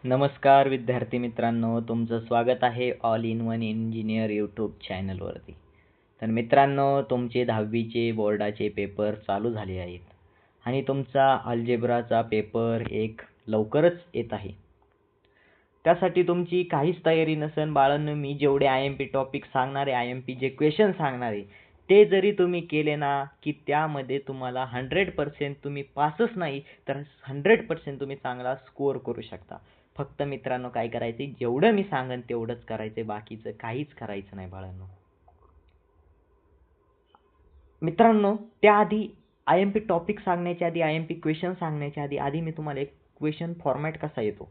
नमस्कार विद्यार्थी मित्रांनो, तुमचं स्वागत आहे all in one engineer YouTube चॅनलवरती. तर मित्रांनो, तुमचे 10वीचे बोर्डाचे पेपर चालू झाले आहेत आणि तुमचा अल्जेब्राचा पेपर एक लवकरच येत आहे. त्यासाठी तुमची काहीच तयारी नसेल बाळांनो, मी जेवढे IMP टॉपिक सांगणार आहे, IMP जे क्वेश्चन सांगणार आहे, ते जरी तुम्ही केले ना, की त्यामध्ये तुम्हाला 100% तुम्ही पासच नाही तर 100% तुम्ही चांगला स्कोअर करू शकता. फक्त मित्रांनो काय करायचे, जेवढं मी सांगेन तेवढंच करायचे, बाकीचं काहीच करायचं नाही बाळांनो. मित्रांनो, त्याआधी IMP टॉपिक सांगण्याच्या आधी, IMP क्वेश्चन सांगण्याच्या आधी मी तुम्हाला एक क्वेश्चन फॉर्मॅट कसा येतो,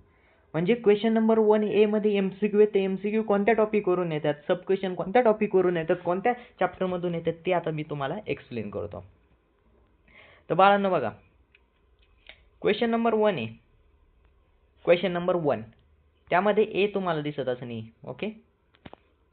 म्हणजे क्वेश्चन नंबर 1A मध्ये MCQ येते. MCQ कोणत्या टॉपिकवरून येतात, सब क्वेश्चन कोणत्या टॉपिकवरून येतात, कोणत्या चॅप्टरमधून येतात, ते आता मी तुम्हाला एक्सप्लेन करतो. तर बाळांनो बघा, question number 1A, question number 1 त्यामध्ये ए तुम्हाला दिसत असं नाही. ओके,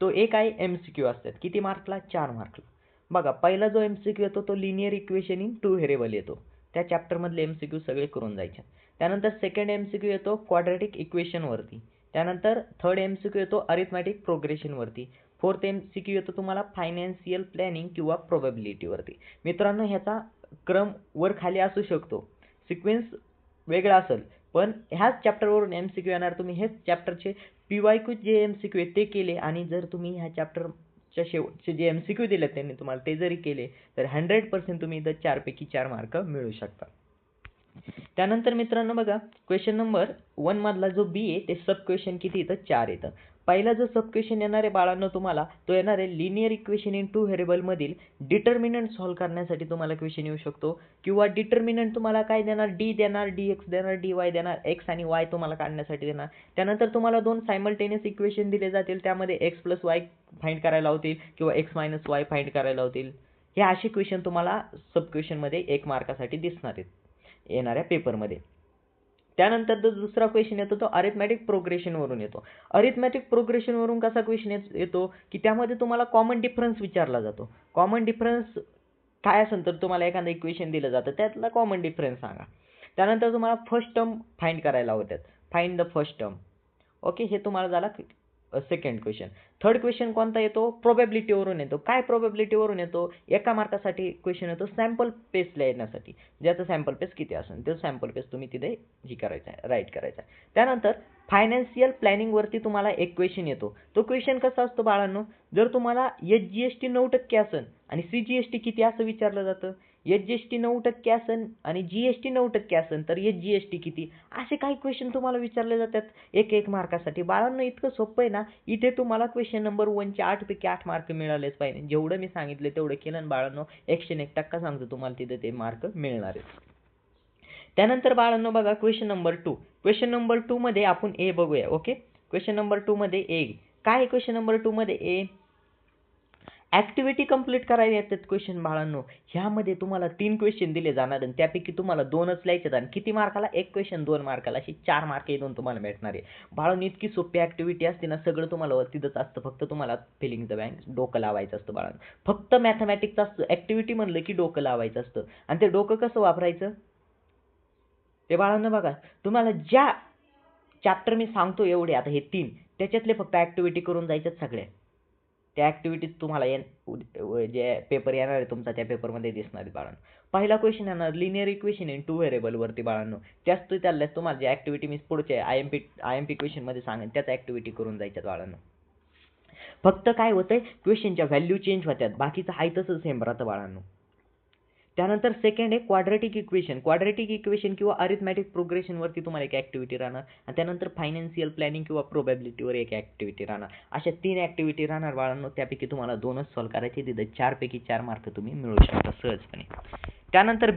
तो एक आहे MCQ असतात. किती मार्कला? 4 मार्कला. बघा, पहिला जो MCQ येतो तो लिनियर इक्वेशन इन 2 व्हेरिएबल येतो. त्या चॅप्टरमधले MCQ सगळे करून जायचे. त्यानंतर सेकंड MCQ येतो क्वाड्रॅटिक इक्वेशनवरती. त्यानंतर थर्ड MCQ येतो अरिथमॅटिक प्रोग्रेशनवरती. फोर्थ MCQ येतो तुम्हाला फायनान्शियल प्लॅनिंग किंवा प्रोबॅबिलिटीवरती. मित्रांनो, ह्याचा क्रम वर खाली असू शकतो, सिक्वेन्स वेगळा असेल, पण ह्याच चॅप्टरवरून MCQ येणार. तुम्ही हेच चॅप्टरचे PYQ जे MCQ आहेत ते केले आणि जर तुम्ही ह्या चॅप्टरच्या शेवटचे जे MCQ दिले त्यांनी तुम्हाला ते जरी केले तर 100% तुम्ही इथं 4 पैकी 4 मार्क मिळवू शकता. त्यानंतर मित्रांनो बघा, क्वेश्चन नंबर 1 मधला जो बी आहे ते सब क्वेश्चन किती येतं? 4 येतं. पहिला जो सब क्वेश्चन येणार आहे बाळांनो तुम्हाला, तो येणार आहे लिनियर इक्वेशन इन 2 व्हेरिएबल मधील डिटर्मिनंट सॉल्व्ह करण्यासाठी तुम्हाला क्वेश्चन येऊ शकतो. किंवा डिटर्मिनंट तुम्हाला काय देणार? डी देणार, dx देणार, dy देणार, x आणि y तुम्हाला काढण्यासाठी देणार. त्यानंतर तुम्हाला दोन सायमल्टेनियस इक्वेशन दिले जातील, त्यामध्ये x + y फाइंड करायला होतील किंवा x - y फाइंड करायला होतील. हे असे क्वेश्चन तुम्हाला सब क्वेश्चन मध्ये 1 मार्कासाठी दिसणार आहेत येणाऱ्या पेपरमध्ये. त्यानंतर जो दुसरा क्वेश्चन येतो तो अरिथमॅटिक प्रोग्रेशनवरून येतो. अरिथमॅटिक प्रोग्रेशनवरून कसा क्वेश्चन येतो की त्यामध्ये तुम्हाला कॉमन डिफरन्स विचारला जातो. कॉमन डिफरन्स काय असेल तर तुम्हाला एखादं इक्वेशन दिलं जातं, त्यातला कॉमन डिफरन्स सांगा. त्यानंतर तुम्हाला फर्स्ट टर्म फाइंड करायला होत्यात, find the first term. Okay, हे तुम्हाला झाला सेकंड क्वेश्चन. थर्ड क्वेश्चन कोणता येतो? प्रोबॅबिलिटीवरून येतो. काय प्रोबॅबिलिटीवरून येतो? एका मार्कासाठी क्वेश्चन येतो सॅम्पल पेस लिहिण्यासाठी, ज्याचं सॅम्पल पेस किती असेल तो सॅम्पल पेस तुम्ही तिथे करायचा आहे, राईट करायचा आहे. त्यानंतर फायनान्शियल प्लॅनिंगवरती तुम्हाला एक क्वेश्चन येतो. तो क्वेश्चन कसा असतो बाळांनो, जर तुम्हाला HGST 9% असेल आणि CGST किती असं विचारलं जातं, HGST 9% असेल आणि GST 9% असेल तर HGST किती, असे काही क्वेश्चन तुम्हाला विचारले जातात एक मार्कासाठी. बाळांनो, इतकं सोपं आहे ना, इथे तुम्हाला क्वेश्चन नंबर 1चे 8 पैकी 8 मार्क मिळालेच पाहिजे. जेवढं मी सांगितलं तेवढं केलं ना बाळांनो, 101% सांगतो तुम्हाला तिथे ते मार्क मिळणार आहेत. त्यानंतर बाळांनो बघा, क्वेश्चन नंबर 2. क्वेश्चन नंबर 2 मध्ये आपण ए बघूया. ओके, क्वेश्चन नंबर 2 मध्ये ए काय? क्वेश्चन नंबर 2 मध्ये ए ऍक्टिव्हिटी कंप्लीट करायला येतात क्वेश्चन बाळांनो. ह्यामध्ये तुम्हाला 3 क्वेश्चन दिले जाणार आणि त्यापैकी तुम्हाला 2च लिहायचे आणि किती मार्काला? 1 क्वेश्चन 2 मार्काला, अशी 4 मार्क येऊन तुम्हाला भेटणार आहे. बाळांनो, इतकी सोपी ऍक्टिव्हिटी असते ना, सगळं तुम्हाला वरतीच असतं, फक्त तुम्हाला फिलिंग द बँक डोकं लावायचं असतं बाळांनो. फक्त मॅथमॅटिक्स असतं, ऍक्टिव्हिटी म्हणलं की डोकं लावायचं असतं. आणि ते डोकं कसं वापरायचं ते बाळांनो बघा, तुम्हाला ज्या चॅप्टर मी सांगतो एवढे आता हे 3 त्याच्यातले फक्त ऍक्टिव्हिटी करून जायच्यात सगळ्या. त्या ऍक्टिव्हिटीज तुम्हाला जे पेपर येणार आहे तुमचा त्या पेपरमध्ये दिसणार आहे बाळांनो. पहिला क्वेश्चन येणार लिनियर इक्वेशन इन 2 व्हेरिएबल वरती बाळांनो. त्याच त्याला तुम्हाला जे ऍक्टिव्हिटी मी पुढचे IMP क्वेश्चन मध्ये सांगेन त्याच ऍक्टिव्हिटी करून जायच्यात बाळांनो. फक्त काय होतंय, क्वेश्चनच्या व्हॅल्यू चेंज होत्यात, बाकीचं आहे तसं सेम राहतं बाळांनो. त्यानंतर सेकंड आहे क्वाड्रॅटिक इक्वेशन. क्वाड्रॅटिक इक्वेशन किंवा अरिथमॅटिक प्रोग्रेशनवरती तुम्हाला एक ऍक्टिव्हिटी राहणार आणि त्यानंतर फायनान्शियल प्लॅनिंग किंवा प्रोबॅबिलिटीवर एक ऍक्टिव्हिटी राहणार. अशा 3 ऍक्टिव्हिटी राहणार बाळांनो. त्यापैकी तुम्हाला 2च सॉल्व्ह करायचे, तिथे 4 पैकी 4 मार्क तुम्ही मिळवू शकता सहजपणे. त्यानंतर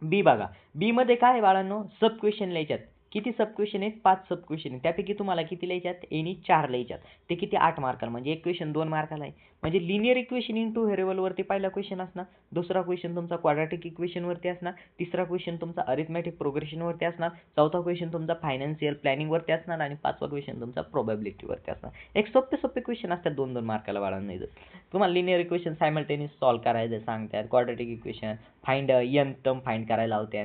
बी बघा, बी मध्ये काय आहे बाळांनो? सब क्वेश्चन लिहायच्यात. किती सब क्वेश्चन आहेत? 5 सब क्वेश्चन आहेत. त्यापैकी तुम्हाला किती लिहायच्यात? एनी 4 लिहायच्यात. ते किती? 8 मार्काला, म्हणजे एक क्वेश्चन 2 मार्काला आहे. म्हणजे लिनियर इक्वेशन इन 2 व्हेरिएबल वरती पहिला क्वेश्चन असणार, दुसरा क्वेश्चन तुमचा क्वाड्रॅटिक इक्वेशन वरती असणार, तिसरा क्वेश्चन तुमचा अरिथमॅटिक प्रोग्रेशन वरती असणार, चौथा क्वेश्चन तुमचा फायनान्शियल प्लॅनिंग वरती असणार आणि 5वा क्वेश्चन तुमचा प्रोबॅबिलिटी वरती असणार. एक सोपे क्वेश्चन असतात 2-2 मार्काला बाळांनो. तुम्हाला लिनियर इक्वेशन सायमल्टेनियस सॉल्व्ह करायचं सांगतात, quadratic equation find n term find करायला होत्या.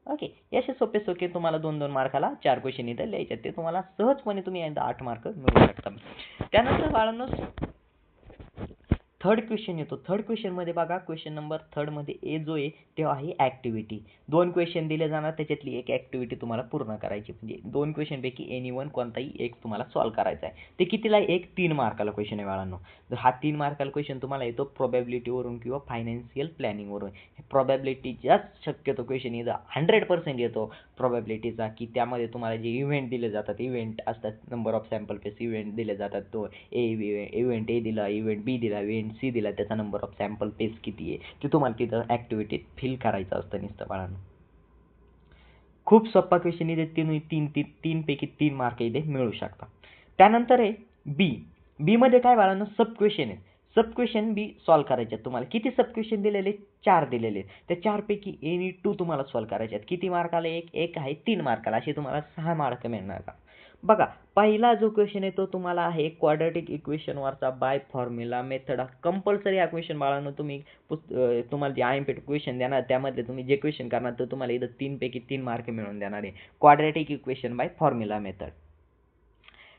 ओके, असे सोपे सोपे तुम्हाला 2-2 मार्काला 4 क्वेश्चन इथं लिहायचे, ते तुम्हाला सहजपणे तुम्ही एकदा 8 मार्क मिळवू शकता. त्यानंतर बाळांनो थर्ड क्वेश्चन येतो. थर्ड क्वेश्चनमध्ये बघा, क्वेश्चन नंबर थर्डमध्ये ए जो आहे ते आहे ॲक्टिव्हिटी. 2 क्वेश्चन दिले जाणार, त्याच्यातली एक ॲक्टिव्हिटी तुम्हाला पूर्ण करायची. म्हणजे 2 क्वेश्चनपैकी एनीवन कोणताही एक तुम्हाला सॉल्व्ह करायचा आहे. ते कितीला? एक 3 मार्काला क्वेश्चन आहे बाळांनो. जर हा 3 मार्काला क्वेश्चन तुम्हाला येतो प्रोबॅबिलिटीवरून किंवा फायनान्शियल प्लॅनिंगवरून. प्रोबॅबिलिटीचाच शक्यतो क्वेश्चन येतो, 100% येतो प्रोबॅबिलिटीचा, की त्यामध्ये तुम्हाला जे इव्हेंट दिले जातात, इव्हेंट असतात, number of sample space event दिले जातात. तो इव्हेंट ए दिला, इव्हेंट बी दिला, इव्हेंट सी दिला, त्याचा नंबर ऑफ सॅम्पल पेस किती आहे ते तुम्हाला तिथं ॲक्टिव्हिटीत फिल करायचं असतं नुसतं बाळांनो. खूप सोपा क्वेश्चन इथे तीन पैकी 3 मार्क इथे मिळू शकता. त्यानंतर आहे बी. बी मध्ये काय बाळांनो? सब क्वेश्चन आहे. सब क्वेश्चन बी सॉल्व्ह करायचे. तुम्हाला किती सब क्वेश्चन दिलेले? 4 दिलेले. त्या 4 पैकी एनी 2 तुम्हाला सॉल्व्ह करायचे आहेत. किती मार्काला? एक आहे 3 मार्काला, असे तुम्हाला 6 मार्क मिळणार का? बघा, पहिला जो क्वेश्चन आहे तो तुम्हाला आहे क्वाड्रॅटिक इक्वेशनवरचा बाय फॉर्म्युला मेथड. कंपल्सरी हा क्वेश्चन बाळांनो तुम्ही तुम्हाला जे IMP क्वेश्चन देणार त्यामध्ये तुम्ही जे क्वेश्चन करणार तर तुम्हाला इथं 3 पैकी 3 मार्क मिळवून देणार आहे. Quadratic equation by formula method.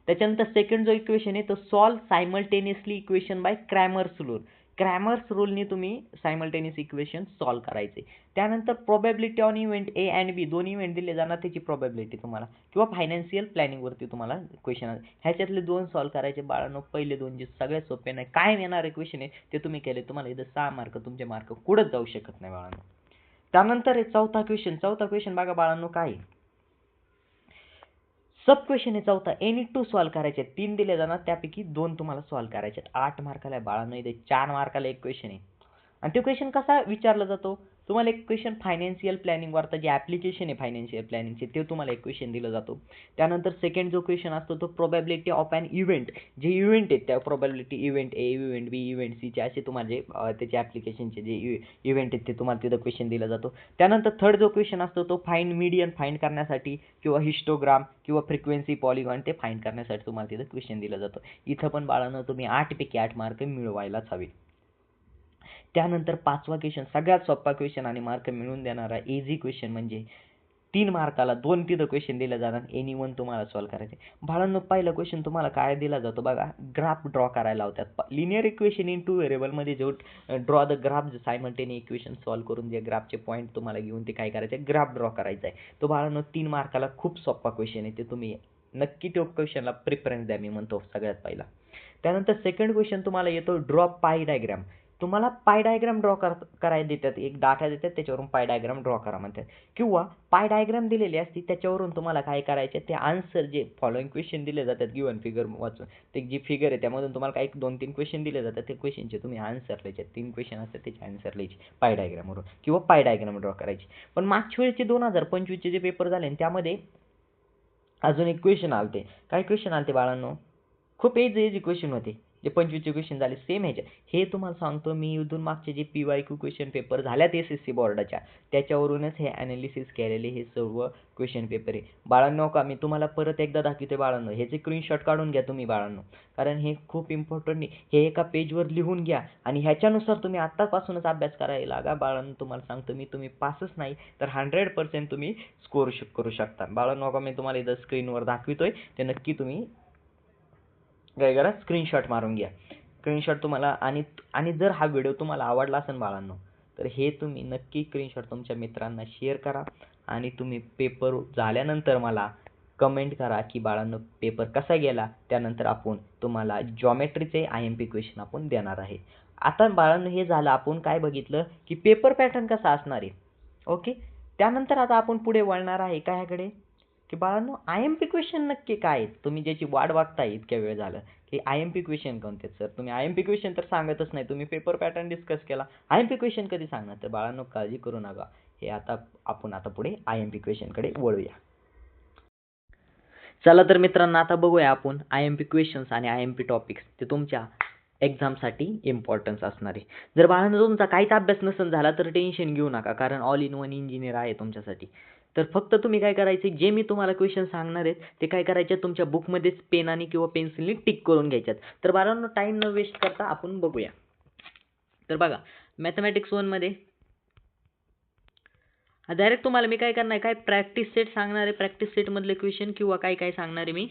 त्याच्यानंतर सेकंड जो इक्वेशन आहे तो solve simultaneously equation by Cramer's rule. Cramer's रूलने तुम्ही सायमल्टेनियस इक्वेशन सॉल्व्ह करायचे. त्यानंतर probability on event A and B, दोन इव्हेंट दिले जाणार त्याची प्रोबॅबिलिटी तुम्हाला, किंवा फायनान्शियल प्लॅनिंगवरती तुम्हाला क्वेश्चन. ह्याच्यातले 2 सॉल्व्ह करायचे बाळांनो. पहिले 2 जे सगळ्यात सोपे नाही, काय येणार आहे क्वेश्चन आहे ते तुम्ही केले, तुम्हाला इथं 6 मार्क, तुमचे मार्क कुठंच जाऊ शकत नाही बाळांनो. त्यानंतर आहे चौथा क्वेश्चन. चौथा क्वेश्चन बघा बाळांनो काय आहे? सब क्वेश्चन आहे चौथा. एनी 2 सॉल्व्ह करायचे आहेत. 3 दिले जाणार, त्यापैकी 2 तुम्हाला सॉल्व्ह करायचे आहेत. 8 मार्काला आहे बाळांनो. इथे 4 मार्काला एक क्वेश्चन आहे. आणि तो क्वेश्चन कसा विचारला जातो? तुम्हाला एक क्वेश्चन फायनान्शियल प्लॅनिंगवरचा जे ॲप्लिकेशन आहे फायनान्शियल प्लॅनिंगचे ते तुम्हाला एक क्वेश्चन दिला जातो. त्यानंतर सेकंड जो क्वेश्चन असतो तो प्रोबॅबिलिटी ऑफ ॲन इव्हेंट. जे इव्हेंट आहेत त्या प्रोबॅबिलिटी इव्हेंट ए, इव्हेंट बी, इव्हेंट सीचे असे तुम्हाला जे त्याचे ॲप्लिकेशनचे जे इव्हेंट आहेत ते तुम्हाला तिथं क्वेश्चन दिला जातो. त्यानंतर थर्ड जो क्वेश्चन असतो तो फाइंड मीडियन फाइंड करण्यासाठी किंवा हिस्टोग्राम किंवा फ्रिक्वेन्सी पॉलिगॉन ते फाइंड करण्यासाठी तुम्हाला तिथं क्वेश्चन दिला जातो. इथं पण बाळांनो तुम्ही 8 पैकी 8 मार्क मिळवायलाच हवे. त्यानंतर 5वा क्वेश्चन सगळ्यात सोपा क्वेश्चन आणि मार्क मिळवून देणारा इझी क्वेश्चन, म्हणजे 3 मार्काला 2 तिथं क्वेश्चन दिले जाणार, एनीवन तुम्हाला सॉल्व्ह करायचे. बाळांनो पहिला क्वेश्चन तुम्हाला काय दिला जातो बघा, ग्राफ ड्रॉ करायला लावतात. लिनियर इक्वेशन इन 2 व्हेरिएबलमध्ये जो draw the graph simultaneous equation solve करून जे ग्राफचे पॉईंट तुम्हाला घेऊन ते काय करायचं, ग्राफ ड्रॉ करायचा आहे. तो बाळांनो 3 मार्काला खूप सोपा क्वेश्चन आहे, ते तुम्ही नक्की तो क्वेश्चनला प्रिफरन्स द्या, मी म्हणतो सगळ्यात पहिला. त्यानंतर सेकंड क्वेश्चन तुम्हाला येतो ड्रॉ पाय डायग्राम. तुम्हाला पाय डायग्राम ड्रॉ करायला देतात, एक डाटा देतात त्याच्यावरून पाय डायग्राम ड्रॉ करा म्हणतात, किंवा पाय डायग्राम दिलेली असती त्याच्यावरून तुम्हाला काय करायचे ते आन्सर जे फॉलोइंग क्वेश्चन दिले जातात गिवन फिगर वाचून, ते जी फिगर आहे त्यामधून तुम्हाला काही 2-3 क्वेश्चन दिले जातात, ते क्वेश्चनचे तुम्ही आन्सर लिहायचे. 3 क्वेश्चन असतात त्याचे आन्सर लिहायचे पाय डायग्रामवरून किंवा पाय डायग्राम ड्रॉ करायचे. पण मागच्या वेळेचे 2025चे जे पेपर झाले त्यामध्ये अजून एक क्वेश्चन आलते. काय क्वेश्चन आलते बाळांनो? खूप इझी क्वेश्चन होते. जे 25चे क्वेश्चन झाले सेम ह्याच्या. हे तुम्हाला सांगतो मी इथून मागचे जे PYQ क्वेश्चन पेपर झाल्यात SSC बोर्डाच्या त्याच्यावरूनच हे ॲनालिसिस केलेले हे सर्व क्वेश्चन पेपर आहे. बाळांनो का मी तुम्हाला परत एकदा दाखवते बाळांनो, ह्याचे स्क्रीनशॉट काढून घ्या तुम्ही बाळांनो, कारण हे खूप इम्पॉर्टंट आहे. हे एका पेजवर लिहून घ्या आणि ह्याच्यानुसार तुम्ही आत्तापासूनच अभ्यास करायला लागा बाळांनो. तुम्हाला सांगतो मी, तुम्ही पासच नाही तर 100% तुम्ही स्कोर करू शकता. बाळांनो का मी तुम्हाला इथं स्क्रीनवर दाखवितोय, ते नक्की तुम्ही काय करा, स्क्रीनशॉट मारून घ्या. स्क्रीनशॉट तुम्हाला आणि जर हा व्हिडिओ तुम्हाला आवडला असेल बाळांनो तर हे तुम्ही नक्की स्क्रीनशॉट तुमच्या मित्रांना शेअर करा आणि तुम्ही पेपर झाल्यानंतर मला कमेंट करा की बाळांनो पेपर कसा गेला. त्यानंतर आपण तुम्हाला जॉमेट्रीचे IMP क्वेश्चन आपण देणार आहे. आता बाळांनो हे झालं, आपण काय बघितलं की पेपर पॅटर्न कसा असणार आहे. ओके, त्यानंतर आता आपण पुढे वळणार आहे काय की बाळांनो IMP क्वेश्चन नक्की काय आहेत, तुम्ही ज्याची वाट बघताय इतक्या वेळ झालं की IMP क्वेश्चन कोणते सर. तुम्ही IMP क्वेश्चन तर सांगतच नाही, तुम्ही पेपर पॅटर्न डिस्कस केला, IMP क्वेश्चन कधी सांगणार. तर बाळांनो काळजी करू नका, हे आपण पुढे IMP क्वेश्चन कडे वळूया. चला तर मित्रांनो आता बघूया आपण IMP क्वेश्चन्स आणि IMP टॉपिक्स, ते तुमच्या एक्झामसाठी इम्पॉर्टन्स असणार आहे. जर बाळांनो तुमचा काहीच अभ्यास नसेल झाला तर टेन्शन घेऊ नका, कारण ऑल इन वन इंजिनियर आहे तुमच्यासाठी. तर फक्त तुम्ही काय करायचे, जे मी तुम्हाला क्वेश्चन सांगणार आहेत ते काय करायचे, तुमच्या बुकमध्येच पेनाने किंवा पेन्सिलने टिक करून घ्यायच्यात. तर बाळांनो टाईम न वेस्ट करता आपण बघूया. तर बघा, मॅथमॅटिक्स 1 मध्ये डायरेक्ट तुम्हाला मी काय करणार आहे, काय प्रॅक्टिस सेट सांगणार आहे, प्रॅक्टिस सेट मधले क्वेश्चन किंवा काय काय सांगणार आहे मी.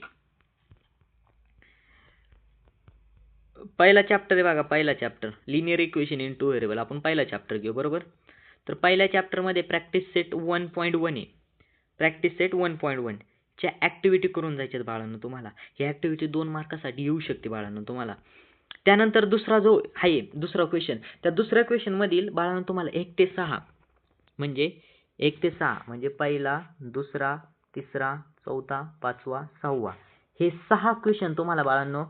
पहिला चॅप्टर आहे बघा, पहिला chapter linear equation in two variable. आपण पहिला चॅप्टर घेऊ बरोबर. तर पहिल्या चॅप्टरमध्ये प्रॅक्टिस सेट 1.1 आहे. प्रॅक्टिस सेट 1.1 च्या ॲक्टिव्हिटी करून जायच्यात बाळांनो तुम्हाला. ही ॲक्टिव्हिटी 2 मार्कासाठी येऊ शकते बाळांनो तुम्हाला. त्यानंतर दुसरा जो आहे दुसरा क्वेश्चन, त्या दुसऱ्या क्वेश्चनमधील बाळांनो तुम्हाला 1 ते 6 म्हणजे 1 ते 6 म्हणजे पहिला, दुसरा, तिसरा, चौथा, पाचवा, 6वा हे 6 क्वेश्चन तुम्हाला बाळांनो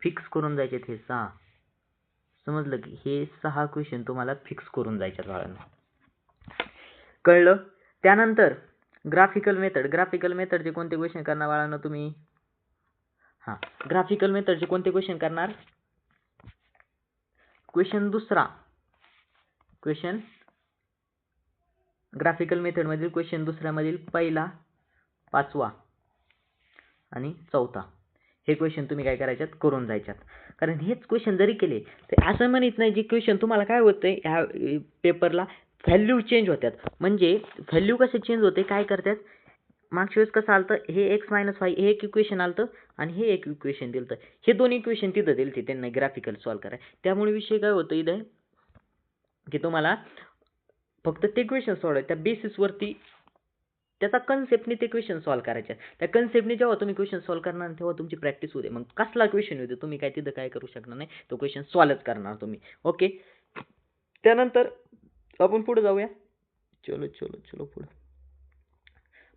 फिक्स करून जायचे. हे 6 समजलं की हे 6 क्वेश्चन तुम्हाला फिक्स करून जायचे बाळांनो. कळलं. त्यानंतर ग्राफिकल मेथड. ग्राफिकल मेथडचे कोणते क्वेश्चन करणार बाळांनो तुम्ही. हां, ग्राफिकल मेथडचे कोणते क्वेश्चन करणार. क्वेश्चन दुसरा, क्वेश्चन ग्राफिकल मेथड मधील क्वेश्चन दुसऱ्यामधील पहिला, पाचवा आणि चौथा हे क्वेश्चन तुम्ही काय करायच्यात, करून जायच्यात. कारण हेच क्वेश्चन जरी केले तर असं म्हणत नाही, जे क्वेश्चन तुम्हाला काय होतंय ह्या पेपरला व्हॅल्यू चेंज होतात. म्हणजे व्हॅल्यू कसे चेंज होते, काय करतात, मागच्या वेळेस कसं आलतं, हे x-5 हे एक इक्वेशन आलतं आणि हे एक इक्वेशन दिलतं. हे दोन इक्वेशन तिथं दिलते त्यांना ग्राफिकल सॉल्व कराय. त्यामुळे विषय काय होतं इथं की तुम्हाला फक्त ते क्वेश्चन सोडवायचे त्या बेसिसवरती, त्याचा कन्सेप्टने ते क्वेश्चन सॉल्व करायचे. त्या कन्सेप्टने जेव्हा तुम्ही क्वेश्चन सॉल्व करणार तेव्हा तुमची प्रॅक्टिस होते. मग कसला क्वेश्चन होते तुम्ही काय तिथं काय करू शकणार नाही, तो क्वेश्चन सॉल्वच करणार तुम्ही. ओके. त्यानंतर आपण पुढे जाऊया. चलो पुढे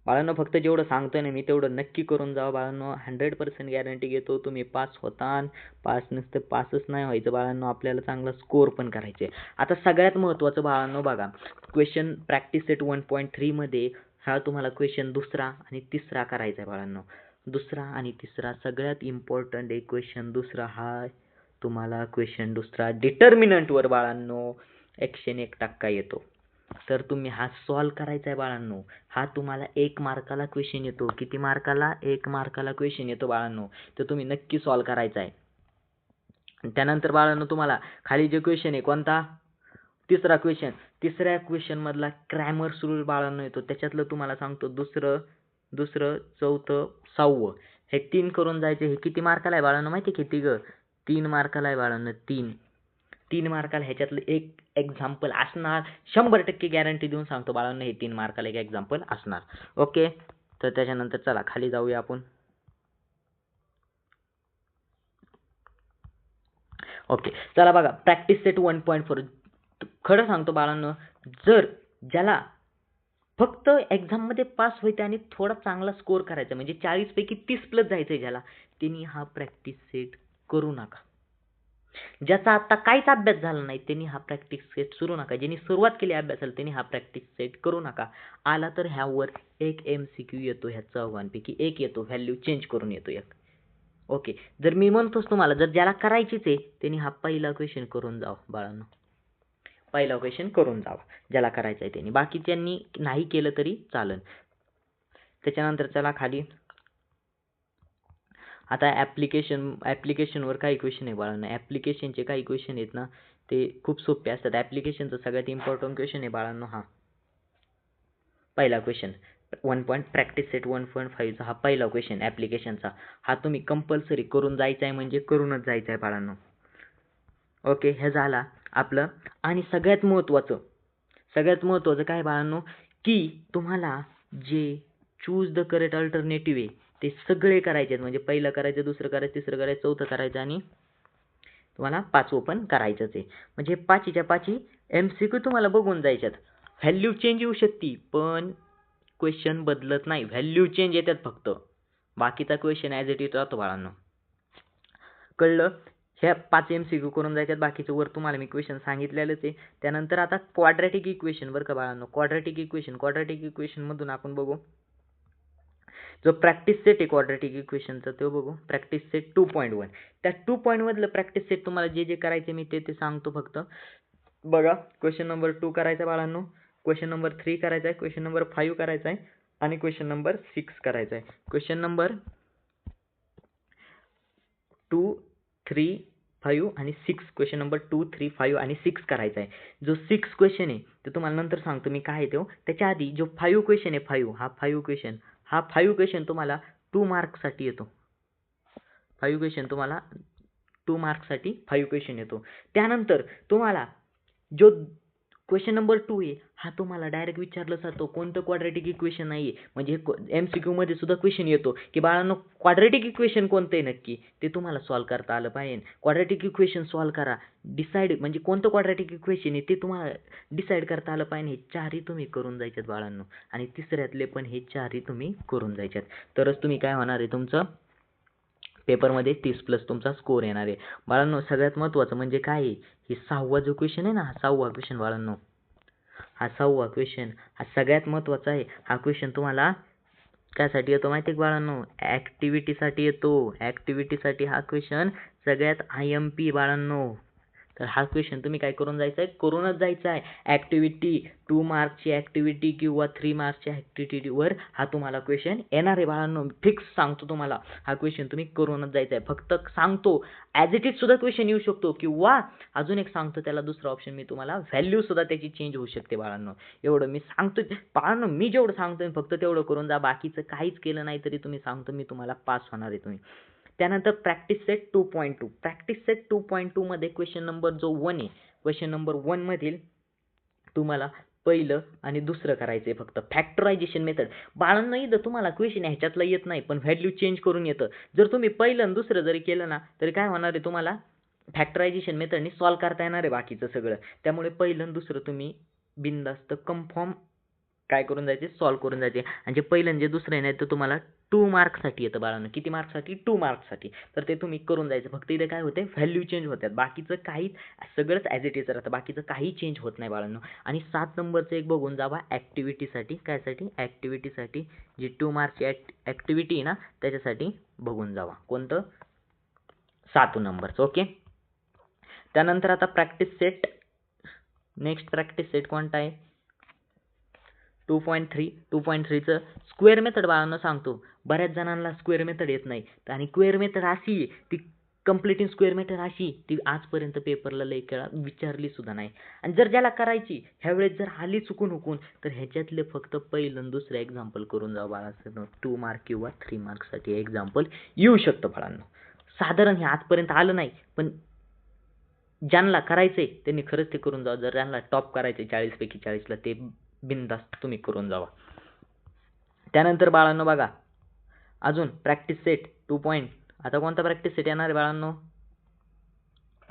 बाळांनो. फक्त जेवढं सांगतोय ना मी तेवढं नक्की करून जावं बाळांनो. 100% गॅरंटी घेतो तुम्ही पास होतान. पास नुसतं पासच नाही व्हायचं बाळांनो, आपल्याला चांगला स्कोर पण करायचे. आता सगळ्यात महत्त्वाचं बाळांनो बघा, क्वेश्चन प्रॅक्टिस सेट 1.3 मध्ये हा तुम्हाला क्वेश्चन दुसरा आणि तिसरा करायचा आहे बाळांनो. दुसरा आणि तिसरा सगळ्यात इम्पॉर्टंट आहे क्वेश्चन दुसरा. हा तुम्हाला क्वेश्चन दुसरा डिटर्मिनंटवर बाळांनो 101% येतो. तर तुम्ही हा सॉल्व करायचा आहे बाळांनो. हा तुम्हाला 1 मार्काला क्वेश्चन येतो. किती मार्काला, 1 मार्काला क्वेश्चन येतो बाळांनो. तर तुम्ही नक्की सॉल्व करायचा आहे. त्यानंतर बाळांनो तुम्हाला खाली जे क्वेश्चन आहे कोणता, तिसरा क्वेश्चन, तिसऱ्या क्वेश्चन मधला क्रॅमर्स रूल बाळांनो येतो. त्याच्यातलं तुम्हाला सांगतो दुसरं, चौथं, 6वं हे 3 करून जायचे. हे किती मार्काला आहे बाळांनो माहिती आहे, किती ग, 3 मार्काला आहे बाळांनो. 3 मार्काला ह्याच्यातलं एक एक्झाम्पल असणार. 100% गॅरंटी देऊन सांगतो बाळांनो, हे 3 मार्काला एक एक्झाम्पल असणार. ओके. तर त्याच्यानंतर चला खाली जाऊया आपण. ओके चला बघा, प्रॅक्टिस सेट 1.4. खरं सांगतो बाळांनो, जर ज्याला फक्त एक्झाममध्ये पास व्हायचं आणि थोडा चांगला स्कोर करायचा म्हणजे 40 पैकी 30+ जायचंय ज्याला, त्यांनी हा प्रॅक्टिस सेट करू नका. ज्याचा आता काहीच अभ्यास झाला नाही त्यांनी हा प्रॅक्टिस सेट सुरू नका. ज्यांनी सुरुवात केली अभ्यासाला त्यांनी हा प्रॅक्टिस सेट करू नका. आला तर ह्यावर एक MCQ येतो, ह्या चौघांपैकी एक येतो, व्हॅल्यू चेंज करून येतो एक. ओके. जर मी म्हणतोच तुम्हाला, जर ज्याला करायचीच आहे त्यांनी हा पहिला क्वेश्चन करून जावा बाळांनो. पहिला क्वेश्चन करून जावा ज्याला करायचं आहे त्यांनी. बाकीच्यांनी नाही केलं तरी चालेल. त्याच्यानंतर चला खाली. आता ॲप्लिकेशनवर काही क्वेश्चन आहे बाळांनो. ॲप्लिकेशनचे काही क्वेश्चन आहेत ना ते खूप सोपे असतात. ॲप्लिकेशनचा सगळ्यात इम्पॉर्टंट क्वेश्चन आहे बाळांनो हा पहिला क्वेश्चन. प्रॅक्टिस सेट 1.5 हा पहिला क्वेश्चन ॲप्लिकेशनचा. हा तुम्ही कंपल्सरी करून जायचा आहे म्हणजे करूनच जायचं आहे बाळांनो. ओके. हे झाला आपलं. आणि सगळ्यात महत्त्वाचं काय बाळांनो, की तुम्हाला जे चूज द करेक्ट अल्टरनेटिव्ह आहे ते सगळे करायचे आहेत. म्हणजे पहिलं करायचं, दुसरं करायचं, तिसरं करायचं, चौथं करायचं आणि तुम्हाला 5वं पण करायचंच आहे. म्हणजे 5च्या 5 MCQ तुम्हाला बघून जायच्यात. व्हॅल्यू चेंज येऊ शकते पण क्वेश्चन बदलत नाही. व्हॅल्यू चेंज येतात फक्त, बाकीचा क्वेश्चन ॲज इट इज राहतो बाळांनो. कळलं. ह्या 5 MCQ करून जायच्यात. बाकीचं वर तुम्हाला मी क्वेश्चन सांगितलेलंच आहे. त्यानंतर आता क्वाड्रॅटिक इक्वेशन बरं का बाळांनो. क्वाड्रॅटिक इक्वेशन मधून आपण बघू. जो प्रॅक्टिस सेट आहे क्वाड्रॅटिक इक्वेशनचा तो बघू. Practice set 2.1. त्या 2.1 मधलं प्रॅक्टिस सेट तुम्हाला जे करायचे मी ते सांगतो फक्त. बघा, क्वेश्चन नंबर 2 करायचा बाळांनो, क्वेश्चन नंबर 3 करायचा आहे, क्वेश्चन नंबर 5 करायचा आहे आणि क्वेश्चन नंबर 6 करायचा आहे. क्वेश्चन नंबर 2, 3, 5 आणि 6 क्वेश्चन नंबर 2, 3, 5 आणि 6 करायचा आहे. जो 6 क्वेश्चन आहे ते तुम्हाला नंतर सांगतो मी काय आहे तो. त्याच्या आधी जो 5 क्वेश्चन आहे 5 हा 5 क्वेश्चन तुम्हाला 2 मार्क्ससाठी येतो. 5 क्वेश्चन तुम्हाला 2 मार्क्ससाठी 5 क्वेश्चन येतो. त्यानंतर तुम्हाला जो क्वेश्चन नंबर 2 आहे हा तुम्हाला डायरेक्ट विचारला जातो कोणतं क्वाड्रॅटिक इक्वेशन नाही आहे. म्हणजे MCQ मध्ये सुद्धा क्वेश्चन येतो की बाळांनो क्वाड्रॅटिक इक्वेशन कोणतं आहे नक्की ते तुम्हाला सॉल्व करता आलं पाहिजे. क्वाड्रॅटिक इक्वेशन सॉल्व करा. डिसाईड म्हणजे कोणतं क्वाड्रॅटिक इक्वेशन आहे ते तुम्हाला डिसाईड करता आलं पाहिजे. हे चारही तुम्ही करून जायच्यात बाळांनो. आणि तिसऱ्यातले पण हे चारही तुम्ही करून जायच्यात. तरच तुम्ही काय होणार आहे तुमचं पेपरमध्ये 30+ तुमचा स्कोर येणार आहे. बाळांनो सगळ्यात महत्त्वाचं म्हणजे काय आहे हे 6वा जो क्वेश्चन आहे ना हा 6वा क्वेश्चन बाळांनो हा 6वा क्वेश्चन हा सगळ्यात महत्त्वाचा आहे. हा क्वेश्चन तुम्हाला कायसाठी येतो माहिती आहे बाळांनो ॲक्टिव्हिटीसाठी येतो. ॲक्टिव्हिटीसाठी हा क्वेश्चन सगळ्यात IMP बाळांनो. तर हा क्वेश्चन तुम्ही काय करून जायचं आहे करूनच जायचा आहे. ॲक्टिव्हिटी 2 मार्कची ॲक्टिव्हिटी किंवा 3 मार्कची ॲक्टिव्हिटीवर हा तुम्हाला क्वेश्चन येणार आहे बाळांनो. फिक्स सांगतो तुम्हाला हा क्वेश्चन तुम्ही करूनच जायचा आहे. फक्त सांगतो ॲज इट इज सुद्धा क्वेश्चन येऊ शकतो किंवा अजून एक सांगतो त्याला दुसरा ऑप्शन मी तुम्हाला व्हॅल्यू सुद्धा त्याची चेंज होऊ शकते बाळांनो. एवढं मी सांगतो बाळांनो मी जेवढं सांगतोय फक्त तेवढं करून जा. बाकीचं काहीच केलं नाही तरी तुम्ही सांगतो मी तुम्हाला पास होणार आहे तुम्ही. त्यानंतर प्रॅक्टिस सेट 2.2 प्रॅक्टिस सेट 2.2 मध्ये क्वेश्चन नंबर जो 1 आहे क्वेश्चन नंबर 1 मधील तुम्हाला पहिलं आणि दुसरं करायचंय फक्त फॅक्टरायझेशन मेथड. बाळांनो इथं तुम्हाला क्वेश्चन ह्याच्यातलं येत नाही पण व्हॅल्यू चेंज करून येतं. जर तुम्ही पहिलं आणि दुसरं जरी केलं ना तरी काय होणार आहे तुम्हाला फॅक्टरायझेशन मेथडने सॉल्व करता येणार आहे बाकीचं सगळं. त्यामुळे पहिलं आणि दुसरं तुम्ही बिनधास्त कन्फर्म काय करून जायचे सॉल्व करून जायचे. आणि जे पहिलं आणि जे दुसरं आहे ना ते तुम्हाला 2 मार्क्ससाठी येतं बाळांनो. किती मार्क्ससाठी 2 मार्क्ससाठी. तर ते तुम्ही करून जायचं. फक्त इथे काय होते व्हॅल्यू चेंज होतात. बाकीचं काही सगळंच ॲज इट इज राहतं. बाकीचं काही चेंज होत नाही बाळांनो. आणि 7 नंबरचं एक बघून जावा ॲक्टिव्हिटीसाठी कायसाठी ॲक्टिव्हिटीसाठी जी 2 मार्क्सची ॲक्टिव्हिटी आहे ना त्याच्यासाठी बघून जावा. कोणतं 7 नंबरचं. ओके. त्यानंतर आता practice set next practice set कोणता आहे 2.3चं स्क्वेअर मेथड बाळांनो सांगतो. बऱ्याच जणांना स्क्वेअर मेथड येत नाही आणि स्क्वेअर मेथड अशी आहे ती कंप्लीटिंग स्क्वेअर मेथड अशी ती आजपर्यंत पेपरला लई वेळा विचारली सुद्धा नाही. आणि जर ज्याला करायची ह्यावेळेस जर आली चुकून हुकून तर ह्याच्यातले फक्त पहिलं आणि दुसरं एक्झाम्पल करून जावं बाळांनो. 2 मार्क किंवा 3 मार्कसाठी एक्झाम्पल येऊ शकतं बाळांनो. साधारण हे आजपर्यंत आलं नाही पण ज्यांना करायचंय त्यांनी खरंच ते करून जावं. जर ज्यांना टॉप करायचंय 40 पैकी 40ला ते बिनधास्त तुम्ही करून जावा. त्यानंतर बाळांनो बघा अजून प्रॅक्टिस सेट 2. आता कोणता प्रॅक्टिस सेट येणार आहे बाळांनो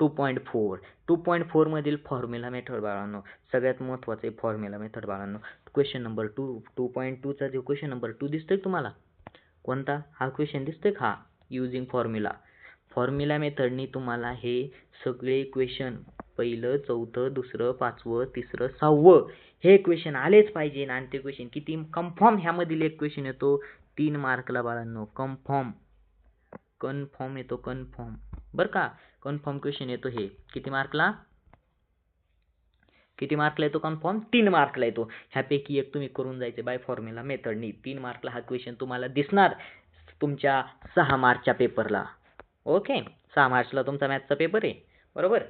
2.4 मधील फॉर्म्युला मेथड बाळांनो. सगळ्यात महत्त्वाचं फॉर्म्युला मेथड बाळांनो. क्वेश्चन नंबर 2.2चा जो क्वेश्चन नंबर 2 दिसतोय तुम्हाला कोणता हा क्वेश्चन दिसतोय हा युजिंग फॉर्म्युला मेथडनी तुम्हाला हे सगळे क्वेश्चन पहिलं, चौथं, दुसरं, 5वं, तिसरं, 6वं हे क्वेश्चन आलेच पाहिजे. आणि ते क्वेश्चन किती कन्फर्म ह्यामधील एक क्वेश्चन येतो 3 मार्कला बाळांनो. कन्फर्म येतो कन्फर्म बरं का. कन्फर्म क्वेश्चन येतो हे किती मार्कला येतो कन्फर्म 3 मार्कला येतो. ह्यापैकी एक तुम्ही करून जायचे बाय फॉर्म्युला मेथडनी. 3 मार्कला हा क्वेश्चन तुम्हाला दिसणार तुमच्या 6 मार्चच्या पेपरला. ओके 6 मार्चला तुमचा मॅथ्सचा पेपर आहे बरोबर.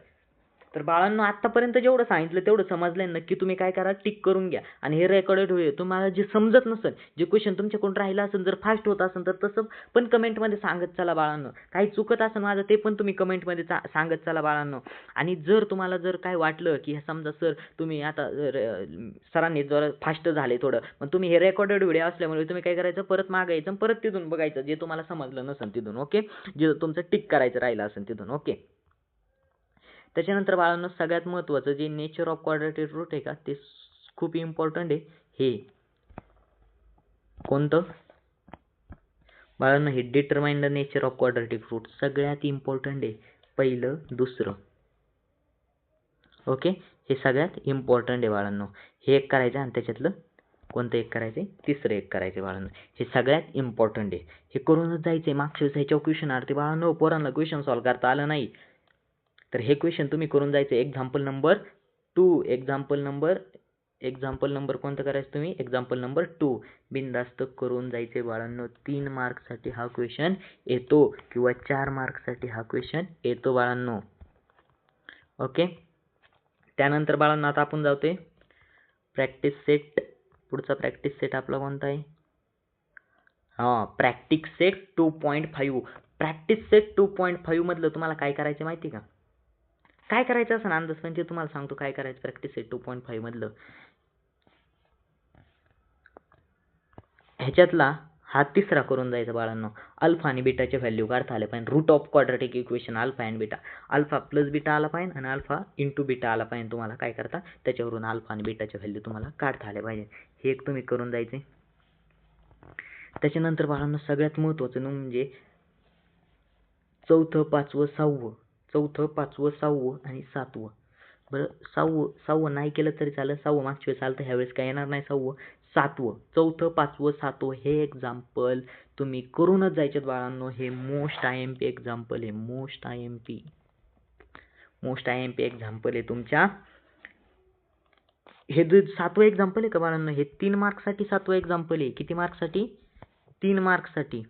तर बाळांनो आत्तापर्यंत जेवढं सांगितलं तेवढं समजलंय नक्की. तुम्ही काय करा टिक करून घ्या आणि हे रेकॉर्डेड होईल. तुम्हाला जे समजत नसेल जे क्वेश्चन तुमच्याकडून राहिलं असेल जर फास्ट होत असेल तर तसं पण कमेंटमध्ये सांगत चला बाळांनो. काही चुकत असेल माझं ते पण तुम्ही कमेंटमध्ये सांगत चला बाळांनो. आणि जर तुम्हाला जर काय वाटलं की समजा सर तुम्ही आता सरांनी जर फास्ट झाले थोडं मग तुम्ही हे रेकॉर्डेड व्हिडिओ असल्यामुळे तुम्ही काय करायचं परत मागायचं परत तिथून बघायचं जे तुम्हाला समजलं नसेल तिथून. ओके जे तुमचं टिक करायचं राहिलं असेल तिथून. ओके. त्याच्यानंतर बाळांनो सगळ्यात महत्त्वाचं जे नेचर ऑफ क्वाड्रॅटिक रूट आहे का ते खूप इम्पॉर्टंट आहे. हे कोणतं बाळांनो हे determine the nature of quadratic root सगळ्यात इम्पॉर्टंट आहे. पहिलं दुसरं ओके हे सगळ्यात इम्पॉर्टंट आहे बाळांनो. हे एक करायचं आणि त्याच्यातलं कोणतं एक करायचं तिसरं एक करायचं बाळांनो. हे सगळ्यात इम्पॉर्टंट आहे. हे करूनच जायचंय. मागच्या वेळेस ह्याच्यावर क्वेश्चन आले बाळांनो पोरांना क्वेश्चन सॉल्व करता आलं नाही तर हे क्वेश्चन तुम्ही करून जायचं. एक्झाम्पल नंबर 2 एक्झाम्पल नंबर कोणतं करायचं तुम्ही एक्झाम्पल नंबर 2 बिनधास्त करून जायचे बाळांनो. 3 मार्कसाठी हा क्वेश्चन येतो किंवा 4 मार्कसाठी हा क्वेश्चन येतो बाळांनो. ओके. त्यानंतर बाळांनो आता आपण जातोय प्रॅक्टिस सेट. पुढचा प्रॅक्टिस सेट आपला कोणता आहे? Practice set 2.5. प्रॅक्टिस सेट 2.5 मधलं तुम्हाला काय करायचं माहिती का? काय करायचं असं अंदाज म्हणजे तुम्हाला सांगतो काय करायचं प्रॅक्टिस सेट 2.5 मधलं. ह्याच्यातला हा तिसरा करून जायचा बाळांनो. अल्फा आणि बीटाचे व्हॅल्यू काढता आले पाहिजे. Root of quadratic equation alpha and beta. Alpha plus beta आला पाहिजे आणि अल्फा इंटू बीटा आला पाहिजे. तुम्हाला काय करता त्याच्यावरून अल्फा आणि बीटाचे व्हॅल्यू तुम्हाला काढता आले पाहिजे. हे एक तुम्ही करून जायचे. त्याच्यानंतर बाळांनो सगळ्यात महत्त्वाचं म्हणजे चौथं, पाचवं, सहावं आणि सातवं. बरं, सहावं नाही केलं तरी चालेल. सहावं मागच्या वेळेस चालतं, ह्यावेळेस काय येणार नाही. सातवं, चौथं, पाचवं, सातवं हे एक्झाम्पल तुम्ही करूनच जायचे बाळांनो. हे मोस्ट IMP एक्झाम्पल आहे. मोस्ट IMP एक्झाम्पल आहे तुमच्या. हे सातवं एक्झाम्पल आहे का बाळांनो? हे 3 मार्क्ससाठी सातवं एक्झाम्पल आहे. किती मार्क्ससाठी? 3 मार्क्ससाठी.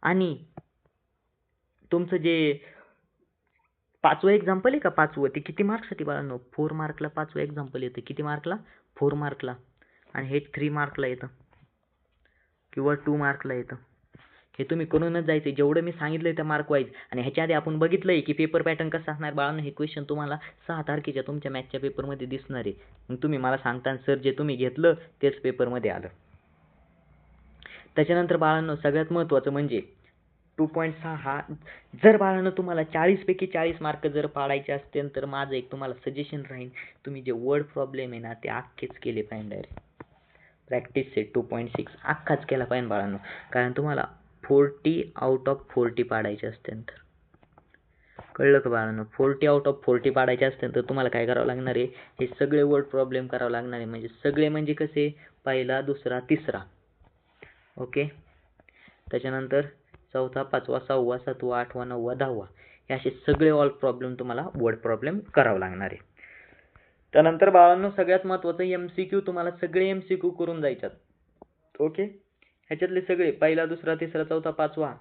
आणि तुमचं जे पाचवं एक्झाम्पल आहे का पाचवं, ते किती मार्क्ससाठी बाळांनो? 4 मार्कला पाचवं एक्झाम्पल येतं. किती मार्कला? 4 मार्कला. आणि हे 3 मार्कला येतं किंवा 2 मार्कला येतं. हे तुम्ही करूनच जायचं. जेवढं मी सांगितलंय त्या मार्क वाईज. आणि ह्याच्या आधी आपण बघितलंय की पेपर पॅटर्न कसा असणार बाळांनो. हे क्वेश्चन तुम्हाला 6 तारखेच्या तुमच्या मॅथच्या पेपरमध्ये दिसणार आहे. मग तुम्ही मला सांगता सर जे तुम्ही घेतलं तेच पेपरमध्ये आलं. त्याच्यानंतर बाळांनो सगळ्यात महत्त्वाचं म्हणजे 2.6 हा जर बाळांनो तुम्हाला 40 पैकी 40 मार्क जर पाडायचे असतील तर माझं एक तुम्हाला सजेशन राहील, तुम्ही जे वर्ड प्रॉब्लेम आहे ना ते अख्खेच केले पाहिजे. डायरेक्ट प्रॅक्टिस सेट 2.6 अख्खाच केला पाहिजे बाळांनो. कारण तुम्हाला 40 आउट ऑफ 40 पाडायचे असतील तर. कळलं का बाळांनो? 40 आउट ऑफ 40 पाडायचे असतील तर तुम्हाला काय करावं लागणार आहे? हे सगळे वर्ड प्रॉब्लेम करावं लागणार आहे. म्हणजे सगळे म्हणजे कसे? पहिला, दुसरा, तिसरा. ओके. त्याच्यानंतर चौथा, पाचवा, सहावा, सातवा, आठवा, नववा, 10वा हे असे सगळे ऑल प्रॉब्लेम तुम्हाला वर्ड प्रॉब्लेम करावं लागणार आहे. त्यानंतर बाळांनो सगळ्यात महत्त्वाचं MCQ तुम्हाला सगळे MCQ करून जायच्यात. ओके. ह्याच्यातले सगळे पहिला, दुसरा, तिसरा, चौथा, पाचवा